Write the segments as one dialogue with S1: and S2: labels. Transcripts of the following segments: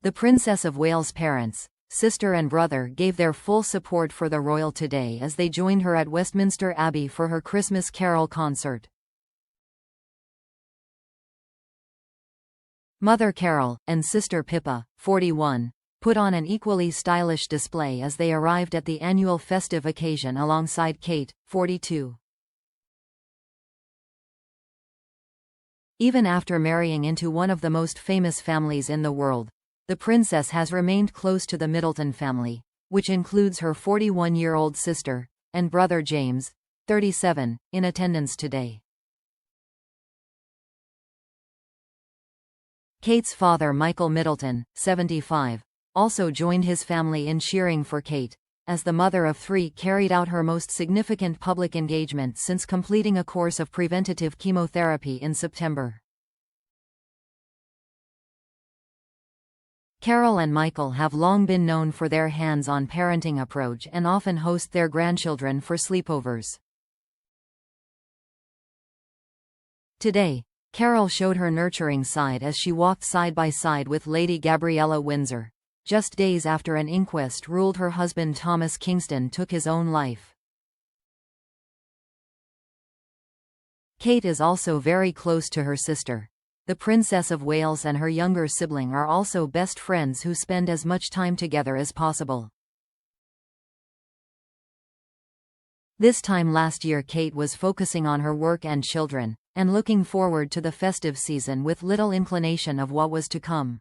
S1: The Princess of Wales' parents, sister and brother gave their full support for the royal today as they joined her at Westminster Abbey for her Christmas Carol concert. Mother Carol and sister Pippa, 41, put on an equally stylish display as they arrived at the annual festive occasion alongside Kate, 42. Even after marrying into one of the most famous families in the world, the princess has remained close to the Middleton family, which includes her 41-year-old sister and brother James, 37, in attendance today. Kate's father Michael Middleton, 75, also joined his family in cheering for Kate, as the mother of three carried out her most significant public engagement since completing a course of preventative chemotherapy in September. Carol and Michael have long been known for their hands-on parenting approach and often host their grandchildren for sleepovers. Today, Carol showed her nurturing side as she walked side by side with Lady Gabriel Windsor, just days after an inquest ruled her husband Thomas Kingston took his own life. Kate is also very close to her sister. The Princess of Wales and her younger sibling are also best friends who spend as much time together as possible. This time last year Kate was focusing on her work and children, and looking forward to the festive season with little inclination of what was to come.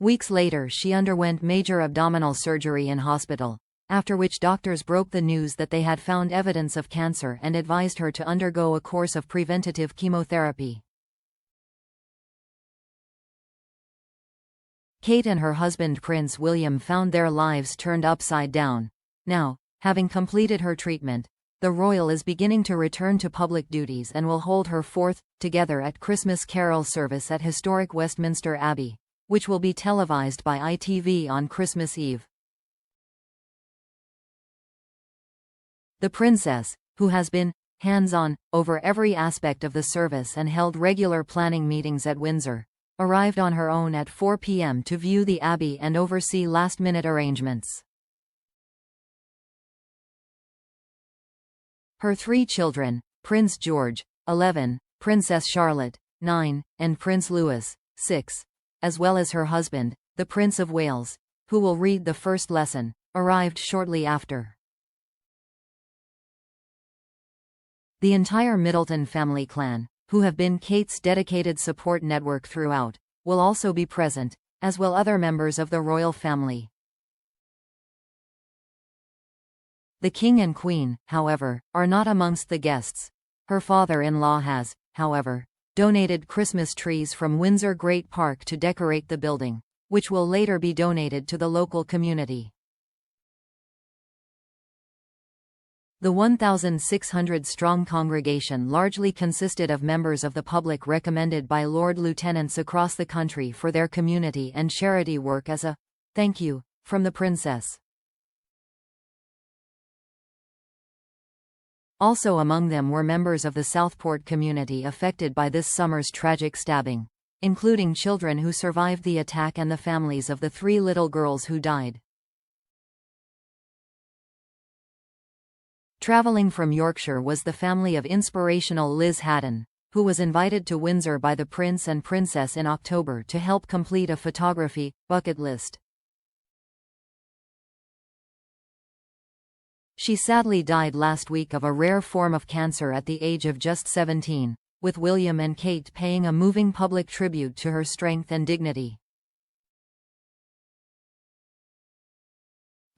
S1: Weeks later she underwent major abdominal surgery in hospital, after which doctors broke the news that they had found evidence of cancer and advised her to undergo a course of preventative chemotherapy. Kate and her husband Prince William found their lives turned upside down. Now, having completed her treatment, the royal is beginning to return to public duties and will hold her fourth, together at Christmas Carol service at historic Westminster Abbey, which will be televised by ITV on Christmas Eve. The princess, who has been hands-on over every aspect of the service and held regular planning meetings at Windsor, arrived on her own at 4 p.m. to view the Abbey and oversee last-minute arrangements. Her three children, Prince George, 11, Princess Charlotte, 9, and Prince Louis, 6, as well as her husband, the Prince of Wales, who will read the first lesson, arrived shortly after. The entire Middleton family clan, who have been Kate's dedicated support network throughout, will also be present, as will other members of the royal family. The King and Queen, however, are not amongst the guests. Her father-in-law has, however, donated Christmas trees from Windsor Great Park to decorate the building, which will later be donated to the local community. The 1,600-strong congregation largely consisted of members of the public recommended by Lord Lieutenants across the country for their community and charity work as a thank you from the princess. Also among them were members of the Southport community affected by this summer's tragic stabbing, including children who survived the attack and the families of the three little girls who died. Traveling from Yorkshire was the family of inspirational Liz Haddon, who was invited to Windsor by the Prince and Princess in October to help complete a photography bucket list. She sadly died last week of a rare form of cancer at the age of just 17, with William and Kate paying a moving public tribute to her strength and dignity.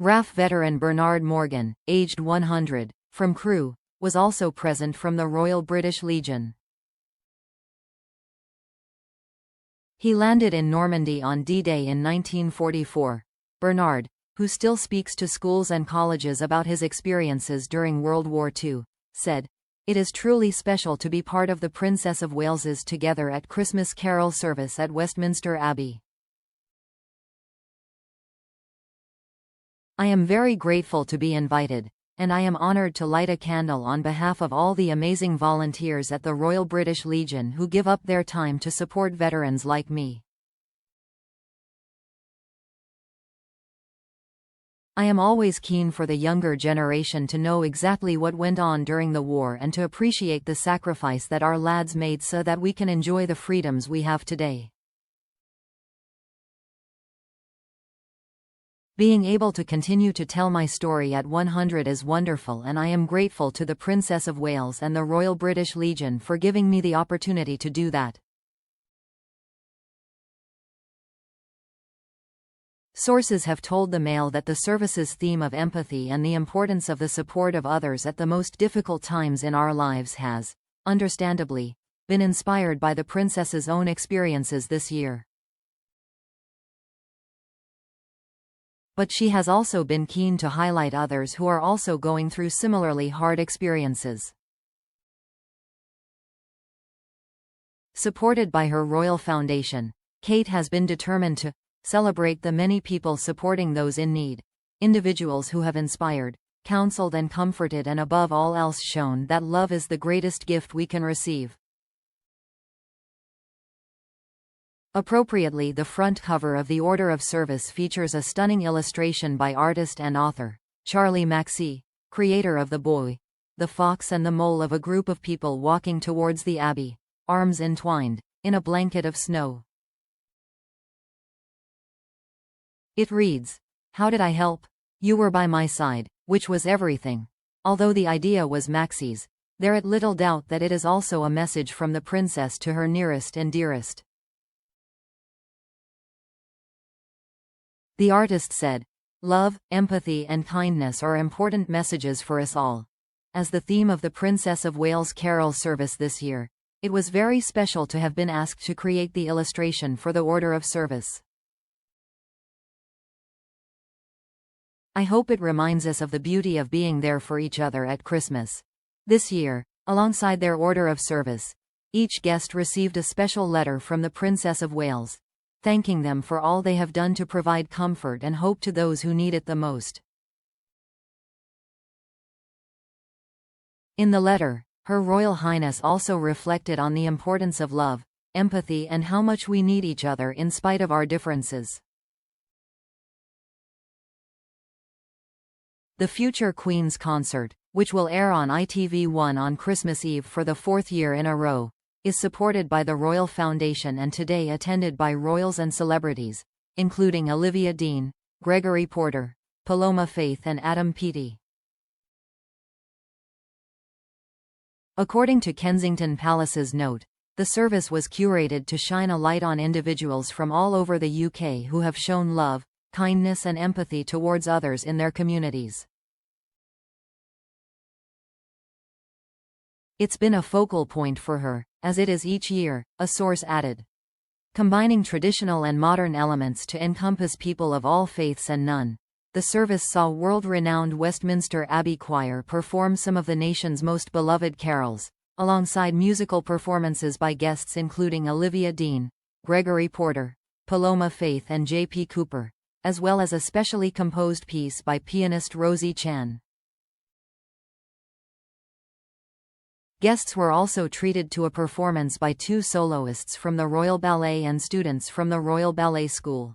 S1: RAF veteran Bernard Morgan, aged 100, from Crewe, was also present from the Royal British Legion. He landed in Normandy on D-Day in 1944. Bernard, who still speaks to schools and colleges about his experiences during World War II, said, "It is truly special to be part of the Princess of Wales's Together at Christmas Carol service at Westminster Abbey. I am very grateful to be invited, and I am honored to light a candle on behalf of all the amazing volunteers at the Royal British Legion who give up their time to support veterans like me. I am always keen for the younger generation to know exactly what went on during the war and to appreciate the sacrifice that our lads made so that we can enjoy the freedoms we have today. Being able to continue to tell my story at 100 is wonderful, and I am grateful to the Princess of Wales and the Royal British Legion for giving me the opportunity to do that. Sources have told the Mail that the service's theme of empathy and the importance of the support of others at the most difficult times in our lives has, understandably, been inspired by the Princess's own experiences this year. But she has also been keen to highlight others who are also going through similarly hard experiences. Supported by her Royal Foundation, Kate has been determined to celebrate the many people supporting those in need, individuals who have inspired, counseled and comforted, and above all else shown that love is the greatest gift we can receive. Appropriately, the front cover of the Order of Service features a stunning illustration by artist and author Charlie Maxey, creator of The Boy, the Fox and the Mole, of a group of people walking towards the Abbey, arms entwined, in a blanket of snow. It reads, "How did I help? You were by my side," which was everything. Although the idea was Maxey's, there is little doubt that it is also a message from the princess to her nearest and dearest. The artist said, "Love, empathy and kindness are important messages for us all." As the theme of the Princess of Wales Carol service this year, it was very special to have been asked to create the illustration for the Order of Service. I hope it reminds us of the beauty of being there for each other at Christmas. This year, alongside their Order of Service, each guest received a special letter from the Princess of Wales, thanking them for all they have done to provide comfort and hope to those who need it the most. In the letter, Her Royal Highness also reflected on the importance of love, empathy and how much we need each other in spite of our differences. The future Queen's Concert, which will air on ITV1 on Christmas Eve for the fourth year in a row, is supported by the Royal Foundation and today attended by royals and celebrities, including Olivia Dean, Gregory Porter, Paloma Faith and Adam Peaty. According to Kensington Palace's note, the service was curated to shine a light on individuals from all over the UK who have shown love, kindness and empathy towards others in their communities. It's been a focal point for her, as it is each year, a source added. Combining traditional and modern elements to encompass people of all faiths and none, the service saw world-renowned Westminster Abbey Choir perform some of the nation's most beloved carols, alongside musical performances by guests including Olivia Dean, Gregory Porter, Paloma Faith and J.P. Cooper, as well as a specially composed piece by pianist Rosie Chan. Guests were also treated to a performance by two soloists from the Royal Ballet and students from the Royal Ballet School.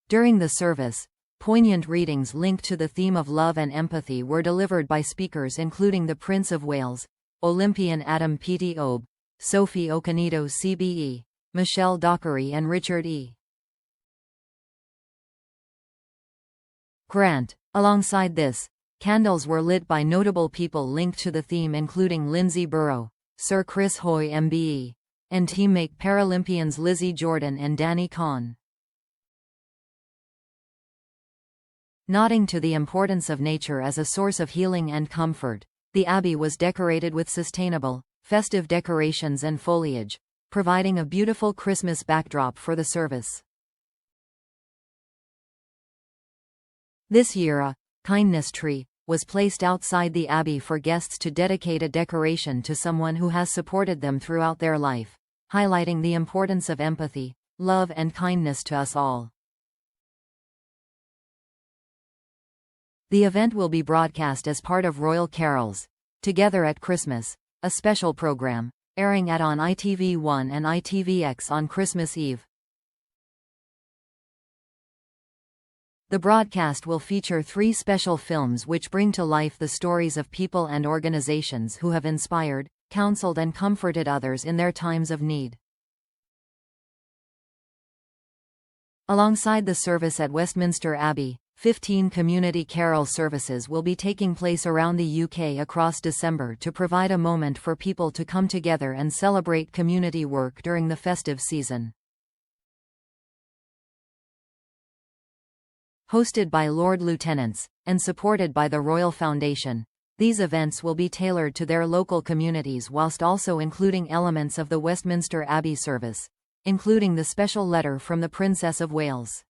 S1: During the service, poignant readings linked to the theme of love and empathy were delivered by speakers including the Prince of Wales, Olympian Adam Peaty Obe, Sophie Okonedo CBE, Michelle Dockery and Richard E. Grant. Alongside this, candles were lit by notable people linked to the theme including Lindsay Burrow, Sir Chris Hoy MBE, and teammate Paralympians Lizzie Jordan and Danny Kahn. Nodding to the importance of nature as a source of healing and comfort, the Abbey was decorated with sustainable, festive decorations and foliage, providing a beautiful Christmas backdrop for the service. This year a kindness tree was placed outside the Abbey for guests to dedicate a decoration to someone who has supported them throughout their life, highlighting the importance of empathy, love and kindness to us all. The event will be broadcast as part of Royal Carols Together at Christmas, a special program, airing on ITV1 and ITVX on Christmas Eve. The broadcast will feature 3 special films which bring to life the stories of people and organizations who have inspired, counseled and comforted others in their times of need. Alongside the service at Westminster Abbey, 15 community carol services will be taking place around the UK across December to provide a moment for people to come together and celebrate community work during the festive season. Hosted by Lord Lieutenants, and supported by the Royal Foundation, these events will be tailored to their local communities whilst also including elements of the Westminster Abbey service, including the special letter from the Princess of Wales.